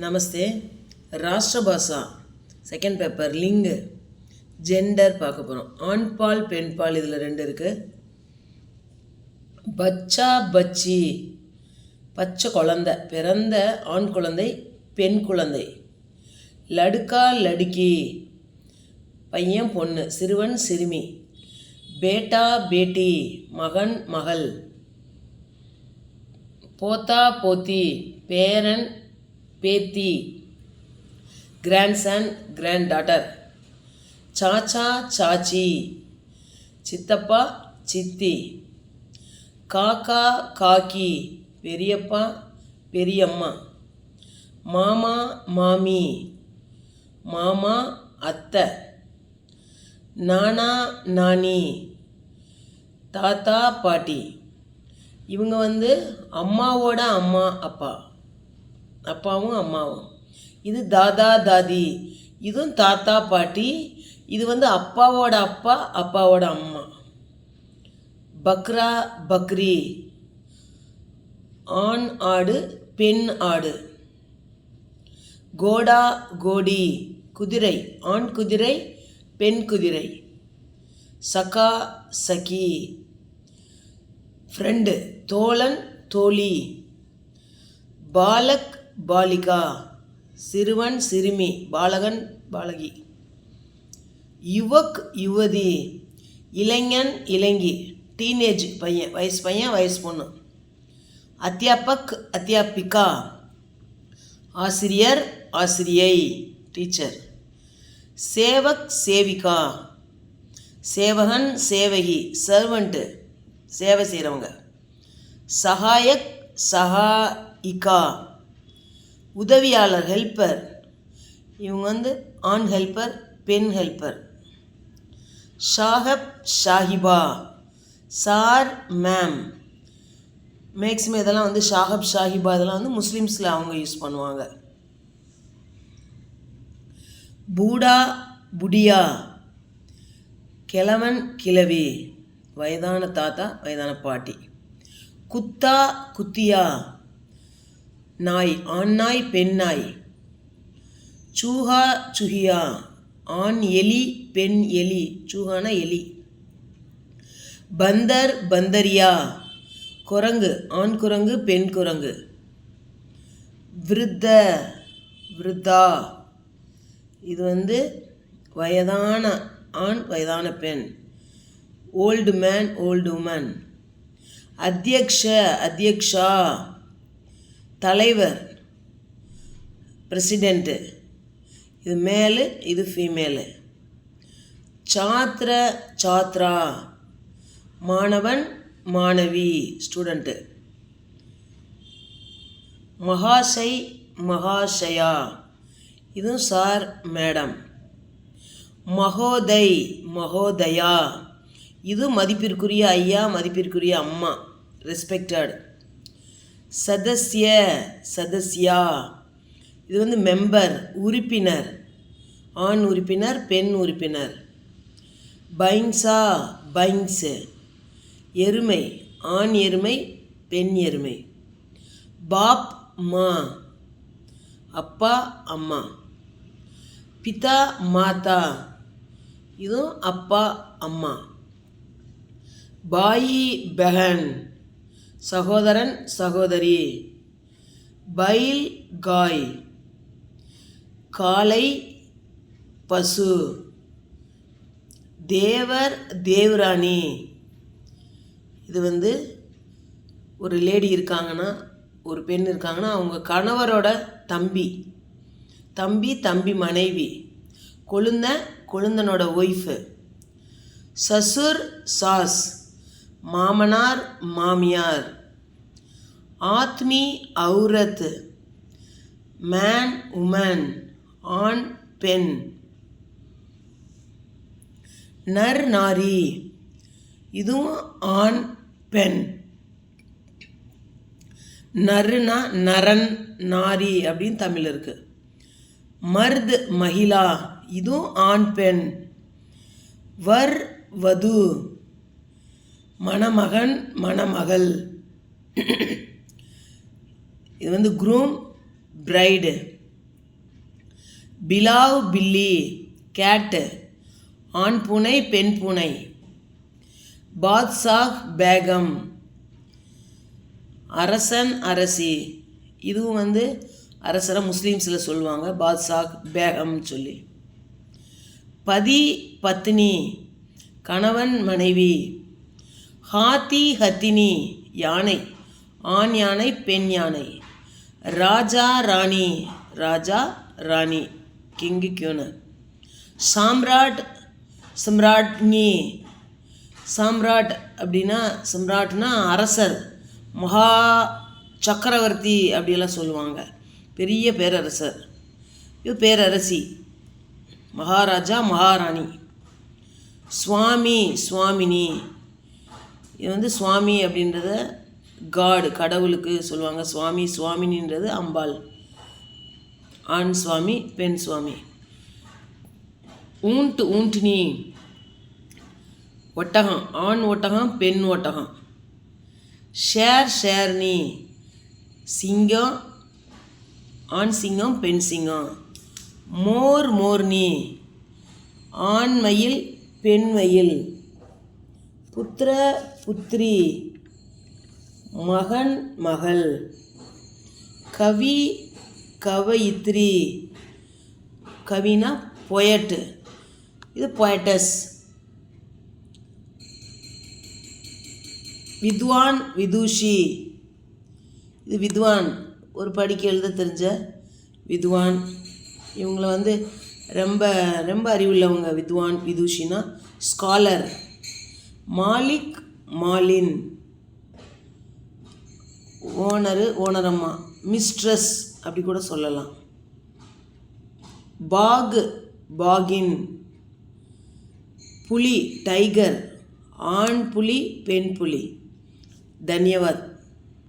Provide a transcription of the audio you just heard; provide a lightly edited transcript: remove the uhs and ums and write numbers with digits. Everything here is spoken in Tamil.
நமஸ்தே. ராஷ்டிரபாஷா செகண்ட் பேப்பர் லிங்கு ஜெண்டர் பார்க்க போகிறோம். ஆண் பால் பெண் பால் இதில் ரெண்டு இருக்குது. பச்சா பச்சி பச்சை குழந்தை, பிறந்த ஆண் குழந்தை பெண் குழந்தை. லடுக்கா லடுக்கி பையன் பொண்ணு, சிறுவன் சிறுமி. பேட்டா பேட்டி மகன் மகள். போத்தா போத்தி பேரன் பேத்தி, கிராண்ட்சன் கிராண்ட் டாட்டர். சாச்சா சாச்சி சித்தப்பா சித்தி. காக்கா காக்கி பெரியப்பா பெரியம்மா. மாமா மாமி மாமா அத்தை. நானா நானி தாத்தா பாட்டி. இவங்க அம்மாவோட அம்மா அப்பா, அப்பாவும் அம்மாவும். இது தாதா தாதி, இதுவும் தாத்தா பாட்டி. இது அப்பாவோட அப்பா அப்பாவோட அம்மா. பக்ரா பக்ரி ஆண் ஆடு பெண் ஆடு. கோடா கோடி குதிரை, ஆண் குதிரை பெண் குதிரை. சகா சகி ஃப்ரெண்டு, தோழன் தோழி. பாலக் பாலிகா சிறுவன் சிறுமி, பாலகன் பாலகி. யுவக் யுவதி இளைஞன் இளைஞி, டீனேஜ் பையன் வயசு பொண்ணு. அத்தியாபக் அத்தியாபிகா ஆசிரியர் ஆசிரியை டீச்சர். சேவக் சேவிகா சேவகன் சேவகி சர்வெண்ட்டு, சேவை செய்கிறவங்க. சகாயக் சகாயிகா உதவியாளர் ஹெல்ப்பர். இவங்க ஆண் ஹெல்ப்பர் பெண் ஹெல்ப்பர். ஷாஹப் ஷாஹிபா சார் மேம். மேக்ஸிமம் இதெல்லாம் ஷாஹப் ஷாஹிபா இதெல்லாம் முஸ்லீம்ஸில் அவங்க யூஸ் பண்ணுவாங்க. பூடா புடியா கிழவன் கிழவி, வயதான தாத்தா வயதான பாட்டி. குத்தா குத்தியா நாய், ஆண் நாய் பெண் நாய். சூஹா சுஹியா ஆண் எலி பெண் எலி, சூஹானா எலி. பந்தர் பந்தரியா குரங்கு, ஆண் குரங்கு பெண் குரங்கு. விருத்த விருத்தா இது வயதான ஆண் வயதான பெண். Old man old woman. அத்தியக்ஷ அத்தியக்ஷா தலைவர் பிரசிடெண்ட்டு, இது மேலு இது ஃபீமேலு. சாத்திர சாத்ரா மாணவன் மாணவி ஸ்டூடெண்ட்டு. மகாசை மகாஷயா இதுவும் சார் மேடம். மகோதை மகோதயா இது மதிப்பிற்குரிய ஐயா மதிப்பிற்குரிய அம்மா, ரெஸ்பெக்டட். சதஸ்ய சதஸ்யா இது மெம்பர் உறுப்பினர், ஆண் உறுப்பினர் பெண் உறுப்பினர். பைன்ஸா பைன்ஸு எருமை, ஆண் எருமை பெண் எருமை. பாப் மா அப்பா அம்மா. பிதா மாதா இதுவும் அப்பா அம்மா. பாயி பெஹன் சகோதரன் சகோதரி. பைல் காய் காளை பசு. தேவர் தேவராணி இது ஒரு லேடி இருக்காங்கன்னா, ஒரு பெண் இருக்காங்கன்னா அவங்க கணவரோட தம்பி, தம்பி தம்பி மனைவி. கொழுந்தனோட ஒய்ஃபு. சசுர் சாஸ் மாமனார் மாமியார். ஆத்மி அவுரத் மேன் உமன், ஆண் பெண். நர் நாரி இதுவும் ஆண் பெண். நருனா நரன், நாரி அப்படின்னு தமிழ் இருக்கு. மர்த் மகிழா இதுவும் ஆண் பெண். வர் வது மணமகன் மணமகள். இது க்ரூம் பிரைடு. பிலாவ் பில்லி கேட்டு, ஆண் பூனை பெண் பூனை. பாத்ஷாஹ் பேகம் அரசன் அரசி. இதுவும் வந்து அரசரை முஸ்லீம்ஸில் சொல்லுவாங்க பாத்ஷாஹ் பேகம்னு சொல்லி. பதி பத்னி கணவன் மனைவி. ஹாத்தி ஹத்தினி யானை, ஆண் யானை பெண் யானை. Raja Rani, Raja Rani king queen. சாம்ராட் சம்ராட்னி. சாம்ராட் அப்படின்னா சம்ராட்னா அரசர், மகா சக்கரவர்த்தி அப்படியெல்லாம் சொல்லுவாங்க, பெரிய பேரரசர். இது பேரரசி, மகாராஜா மகாராணி. சுவாமி சுவாமினி. இது வந்து சுவாமி அப்படின்றத காடு கடவுளுக்கு சொல்லுவாங்க. சுவாமி சுவாமினின்றது அம்பாள், ஆண் சுவாமி பெண் சுவாமி. ஊண்ட் ஊண்ட்னி ஒட்டகம், ஆண் ஒட்டகம் பெண் ஒட்டகம். ஷேர் ஷேர்னி சிங்கம், ஆண் சிங்கம் பெண் சிங்கம். மோர் மோர்னி ஆண் மயில் பெண் மயில். புத்திர புத்திரி மகன் மகள். கவி கவயித்ரி, கவினா பொயட்டு, இது பொயட்டஸ். வித்வான் விதுஷி, இது வித்வான், ஒரு படிக்க எழுத தெரிஞ்ச வித்வான். இவங்கள வந்து ரொம்ப ரொம்ப அறிவுள்ளவங்க. வித்வான் விதுஷினா ஸ்காலர். மாலிக் மாலின் ஓனரு ஓனரம்மா, மிஸ்ட்ரஸ் அப்படி கூட சொல்லலாம். பாக் பாகின். புலி டைகர், ஆண் புலி பெண் புலி. தன்யவாத்.